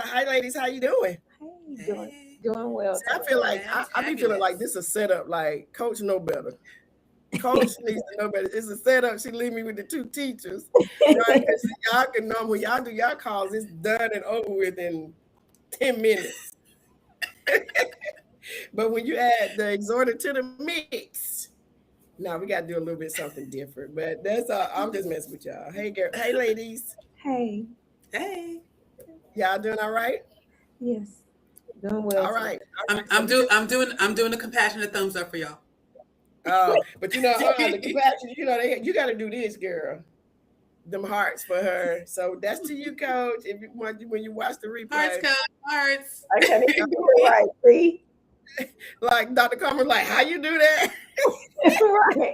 Hi, ladies. How you doing? Hey, Hey, doing well See, I feel like I be feeling like this fantabulous. is a setup. Like Coach know better. Coach needs to know better. It's a setup. She leave me with the two teachers, right? today. Because y'all can know when y'all do y'all calls, it's done and over with in 10 minutes. But when you add the exhorter to the mix, now we got to do a little bit something different. But that's all. I'm just messing with y'all. Hey, girl. Hey, ladies. Hey, Hey, Y'all doing all right? yes, doing well All today. right. All right. So we I'm doing a compassionate thumbs up for y'all. but the compassion, you got to do this, girl. Them hearts for her. So that's to you, Coach. If you want, when you watch the Hearts, replay, coach, hearts. I can't even do it right. See, like Dr. Comer's like, how you do that? right?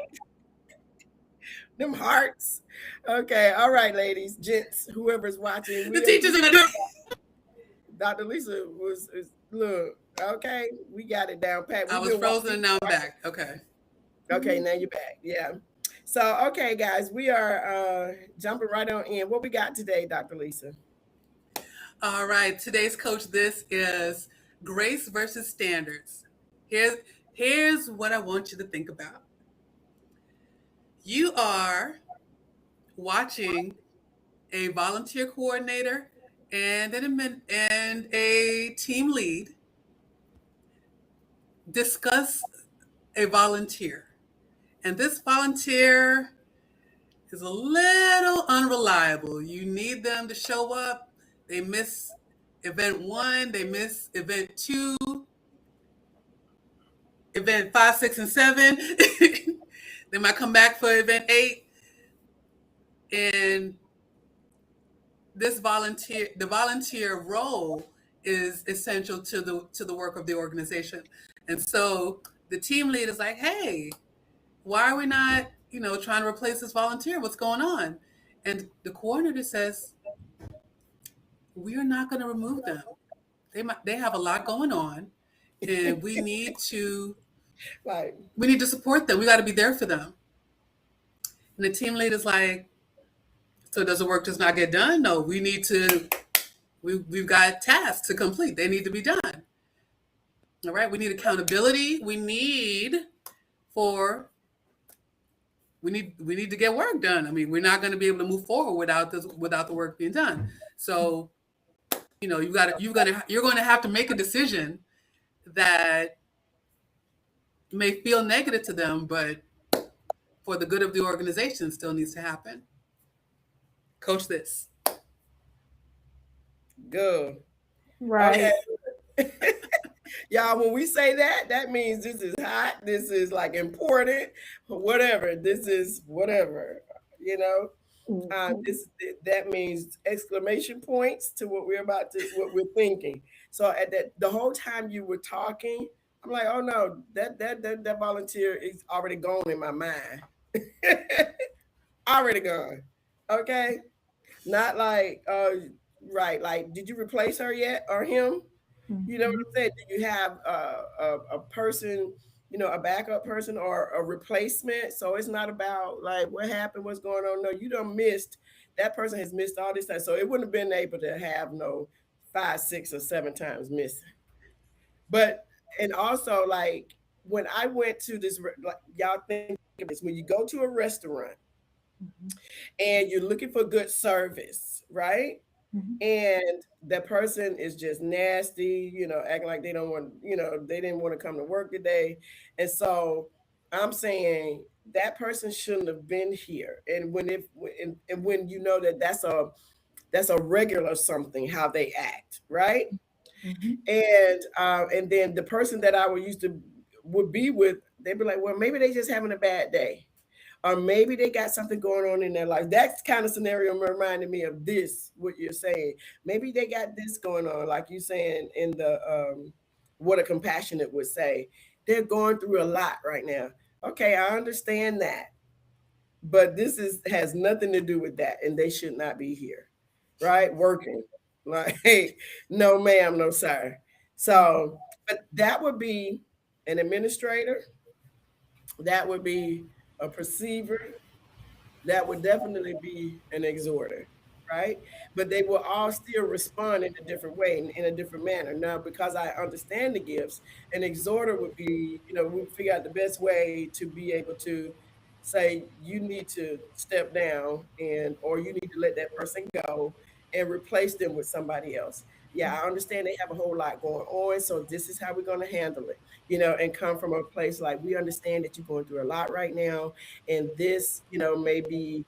Them hearts. Okay, all right, ladies, gents, whoever's watching, The teacher's gonna do. Dr. Lisa is look. Okay, we got it down pat. I We've was been frozen watching. and now I'm back. Okay. Okay, now you're back. Yeah. So okay, guys, we are jumping right on in. What we got today, Dr. Lisa? All right. Today's coach. This is grace versus standards. Here's here's what I want you to think about. You are watching a volunteer coordinator and a team lead discuss a volunteer. And this volunteer is a little unreliable. You need them to show up. They miss event one, they miss event two, event five, six, and seven. They might come back for event eight. And the volunteer role is essential to the work of the organization. And so the team lead is like, hey, why are we not, trying to replace this volunteer? What's going on? And the coordinator says, we are not going to remove them. They have a lot going on, and Like, we need to support them. We got to be there for them. And the team lead is like, so does the work just not get done? No, we've got tasks to complete. They need to be done. All right. We need accountability. For we need to get work done. I mean, we're not going to be able to move forward without the work being done. So, you're going to have to make a decision that may feel negative to them, but for the good of the organization still needs to happen. Coach this. good. Okay. Right. Y'all, when we say that, that means this is hot. This is like important, whatever. This is whatever, you know. Mhm. This that means exclamation points to what we're thinking. So at the whole time you were talking, I'm like, oh no, that volunteer is already gone in my mind, already gone. Okay, not like right, like did you replace her yet or him? You know what Mhm. I'm saying? Do you have a person, a backup person or a replacement? So it's not about like what happened, what's going on. No, you don't missed. That person has missed all this time. So it wouldn't have been able to have no 5, 6, or 7 times missing. But and also like when I went to this, like, y'all think of this when you go to a restaurant Mhm. and you're looking for good service, right? Mhm. And that person is just nasty, acting like they don't want, they didn't want to come to work today. And so I'm saying that person shouldn't have been here. And when you know that that's a regular something how they act, right? Mhm. And then the person that I would be with, they'd be like, well, maybe they just having a bad day, or maybe they got something going on in their life. That kind of scenario reminded me of this, what you're saying. Maybe they got this going on, like you saying in the what a compassionate would say. They're going through a lot right now. Okay, I understand that, but this is has nothing to do with that, and they should not be here, right? Working, like, hey, no, ma'am, no, sir. So, but that would be an administrator. That would be a perceiver, that would definitely be an exhorter. right? But they will all still respond in a different way, in a different manner. Now, because I understand the gifts, an exhorter would be, we figure out the best way to be able to say, you need to step down, or you need to let that person go and replace them with somebody else. Yeah, I understand they have a whole lot going on, so this is how we're going to handle it, and come from a place like, we understand that you're going through a lot right now, and this, may be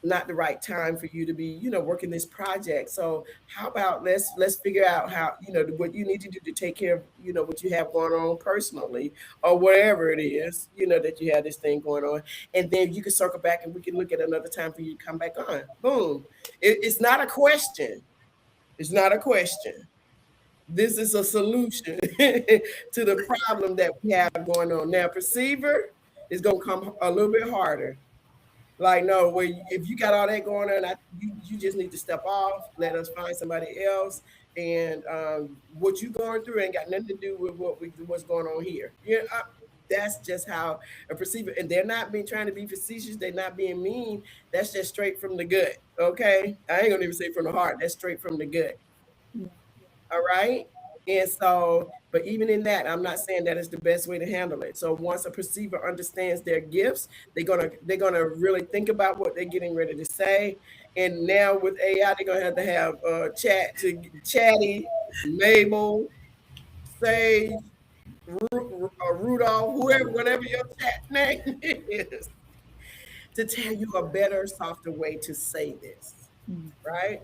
not the right time for you to be, working this project. So how about, let's figure out how, what you need to do to take care of, what you have going on personally, or whatever it is, that you have this thing going on. And then you can circle back and we can look at another time for you to come back on. Boom. It's not a question. It's not a question. This is a solution to the problem that we have going on. Now, perceiver is going to come a little bit harder. Like, no, if you got all that going on, you just need to step off. Let us find somebody else. And what you going through ain't got nothing to do with what's going on here. That's just how a perceiver. And they're not being trying to be facetious. They're not being mean. That's just straight from the gut. Okay, I ain't gonna even say from the heart. That's straight from the gut. All right. And so, but even in that, I'm not saying that is the best way to handle it. So once a perceiver understands their gifts, they're gonna really think about what they're getting ready to say. And now with AI, they're gonna have chatty, Mabel, Sage, Rudolph, whoever, whatever your chat name is, to tell you a better, softer way to say this, right?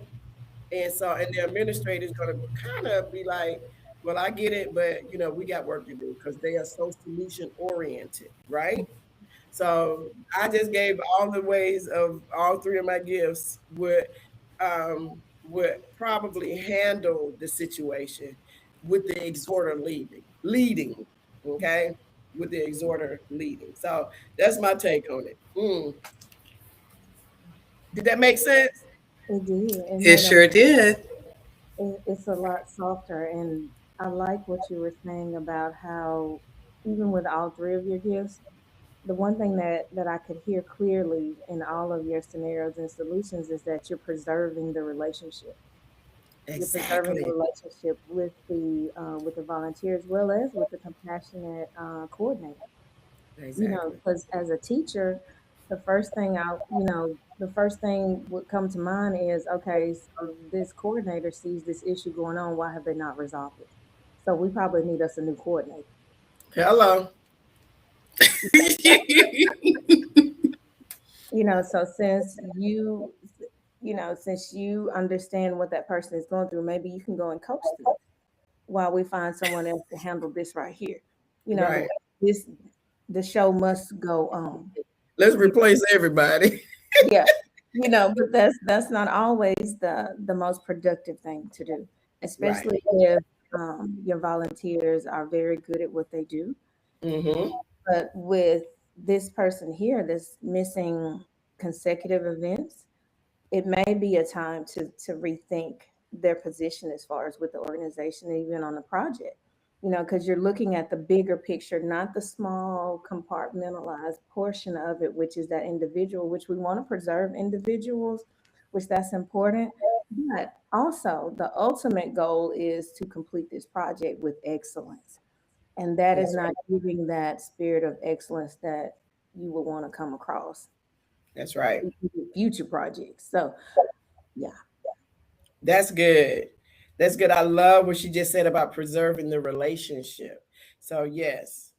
And so, and the administrator is going to kind of be like, well, I get it, but we got work to do, because they are so solution oriented, right? So I just gave all the ways of all three of my gifts would probably handle the situation with the exhorter leading, okay, with the exhorter leading. So that's my take on it. Did that make sense? It did. It It made sure did. it's a lot softer. And I like what you were saying about how, even with all three of your gifts, the one thing that I could hear clearly in all of your scenarios and solutions is that you're preserving the relationship. You're preserving the Exactly. relationship with the volunteer, as well as with the compassionate coordinator. Exactly. Because as a teacher, the first thing the first thing would come to mind is, okay, so this coordinator sees this issue going on. Why have they not resolved it? So we probably need us a new coordinator. Hello. So since you understand what that person is going through, maybe you can go and coach them while we find someone else to handle this right here. The Right. this the show must go on. Let's replace everybody. Yeah, but that's not always the most productive thing to do, Right. especially if your volunteers are very good at what they do. Mm-hmm. But with this person here that's missing consecutive events, it may be a time to rethink their position as far as with the organization, even on the project. Because you're looking at the bigger picture, not the small compartmentalized portion of it, which is that individual, which we want to preserve individuals, which that's important. But also the ultimate goal is to complete this project with excellence. And that is That's not giving that spirit of excellence that you would want to come across that's right. in future projects. So yeah. That's good. That's good. I love what she just said about preserving the relationship. So yes.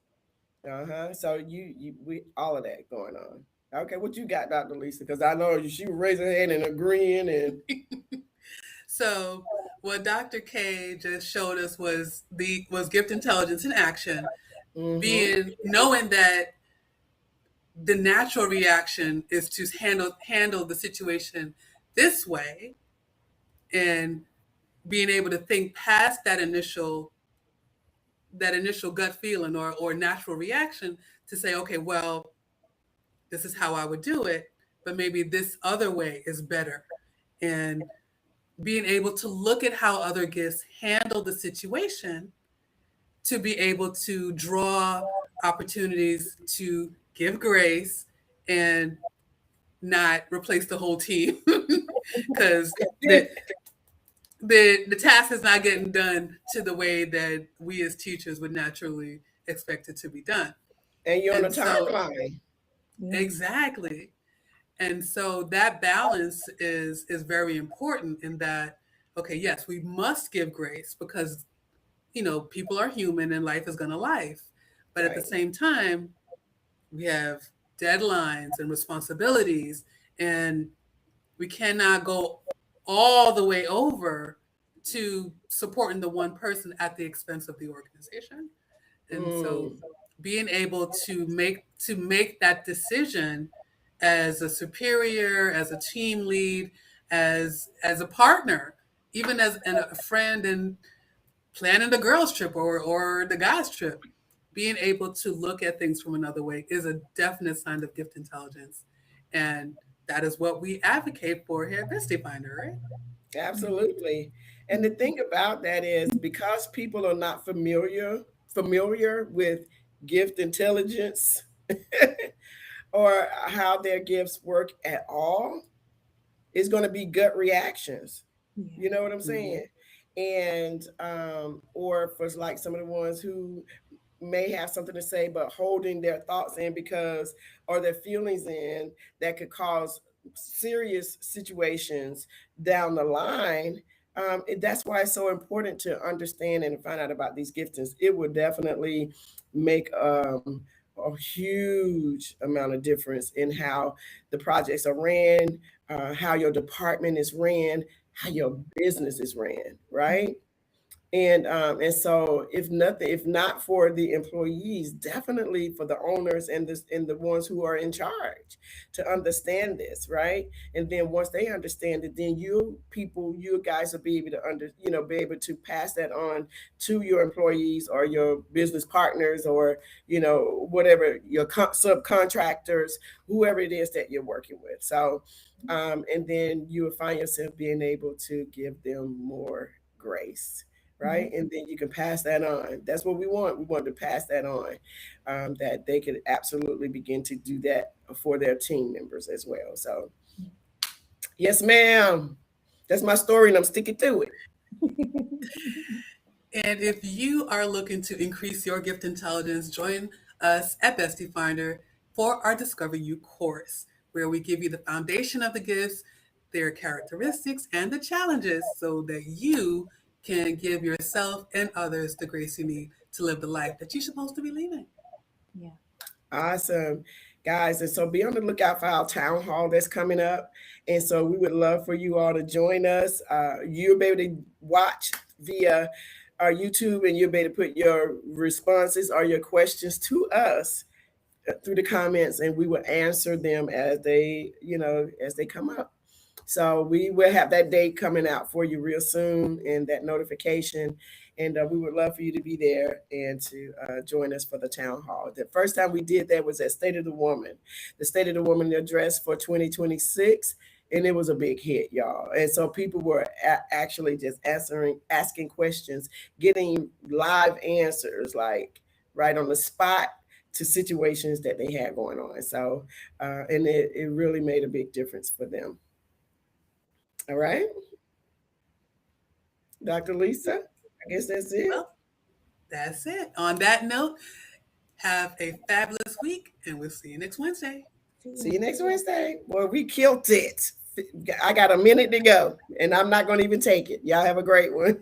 Uh-huh. So we all of that going on. Okay, what you got, Dr. Lisa? Because I know she was raising her hand and agreeing and So what Dr. K just showed us was gift intelligence in action, mm-hmm. being knowing that the natural reaction is to handle the situation this way, and being able to think past that initial gut feeling or natural reaction to say, okay, well, this is how I would do it, but maybe this other way is better. And being able to look at how other gifts handle the situation to be able to draw opportunities to give grace and not replace the whole team. because the task is not getting done to the way that we as teachers would naturally expect it to be done. And you're on a And so, timeline. Yeah. exactly. And so that balance is very important in that, okay, yes, we must give grace because, people are human and life is going to life. But at the Right. same time, we have deadlines and responsibilities, and we cannot go all the way over to supporting the one person at the expense of the organization. And so Mm, being able to make that decision as a superior, as a team lead, as a partner, even as a friend and planning the girls trip or the guys trip, being able to look at things from another way is a definite sign of gift intelligence. And that is what we advocate for here at BestieFinder, right? absolutely. And the thing about that is because people are not familiar with gift intelligence or how their gifts work at all, it's going to be gut reactions. Yeah. You know what I'm saying? And or for like some of the ones who may have something to say but holding their thoughts in because or their feelings in that could cause serious situations down the line. That's why it's so important to understand and find out about these giftings. It would definitely make a huge amount of difference in how the projects are ran, how your department is ran, how your business is ran, right? And so if not for the employees, definitely for the owners and the ones who are in charge to understand this, right? And then once they understand it, then you guys will be able to be able to pass that on to your employees or your business partners or whatever your subcontractors, whoever it is that you're working with. So and then you will find yourself being able to give them more grace, Mhm. right? And then you can pass that on. That's what we want. We want to pass that on, that they could absolutely begin to do that for their team members as well. So, yes, ma'am. That's my story, and I'm sticking to it. And if you are looking to increase your gift intelligence, join us at BestieFinder for our Discover You course, where we give you the foundation of the gifts, their characteristics, and the challenges so that you can give yourself and others the grace you need to live the life that you're supposed to be living. Yeah. Awesome, guys. And so be on the lookout for our town hall that's coming up. And so we would love for you all to join us. You'll be able to watch via our YouTube and you'll be able to put your responses or your questions to us through the comments and we will answer them as they come up. So we will have that date coming out for you real soon and that notification. And we would love for you to be there and to join us for the town hall. The first time we did that was at State of the State of the Woman address for 2026. And it was a big hit, y'all. And so people were actually just asking questions, getting live answers, like right on the spot to situations that they had going on. So, and it really made a big difference for them. All right, Dr. Lisa, I guess that's it. Well, that's it. On that note, have a fabulous week, and we'll see you next Wednesday. See See you. you next Wednesday. Well, we killed it. I got a minute to go, and I'm not going to even take it. Y'all have a great one.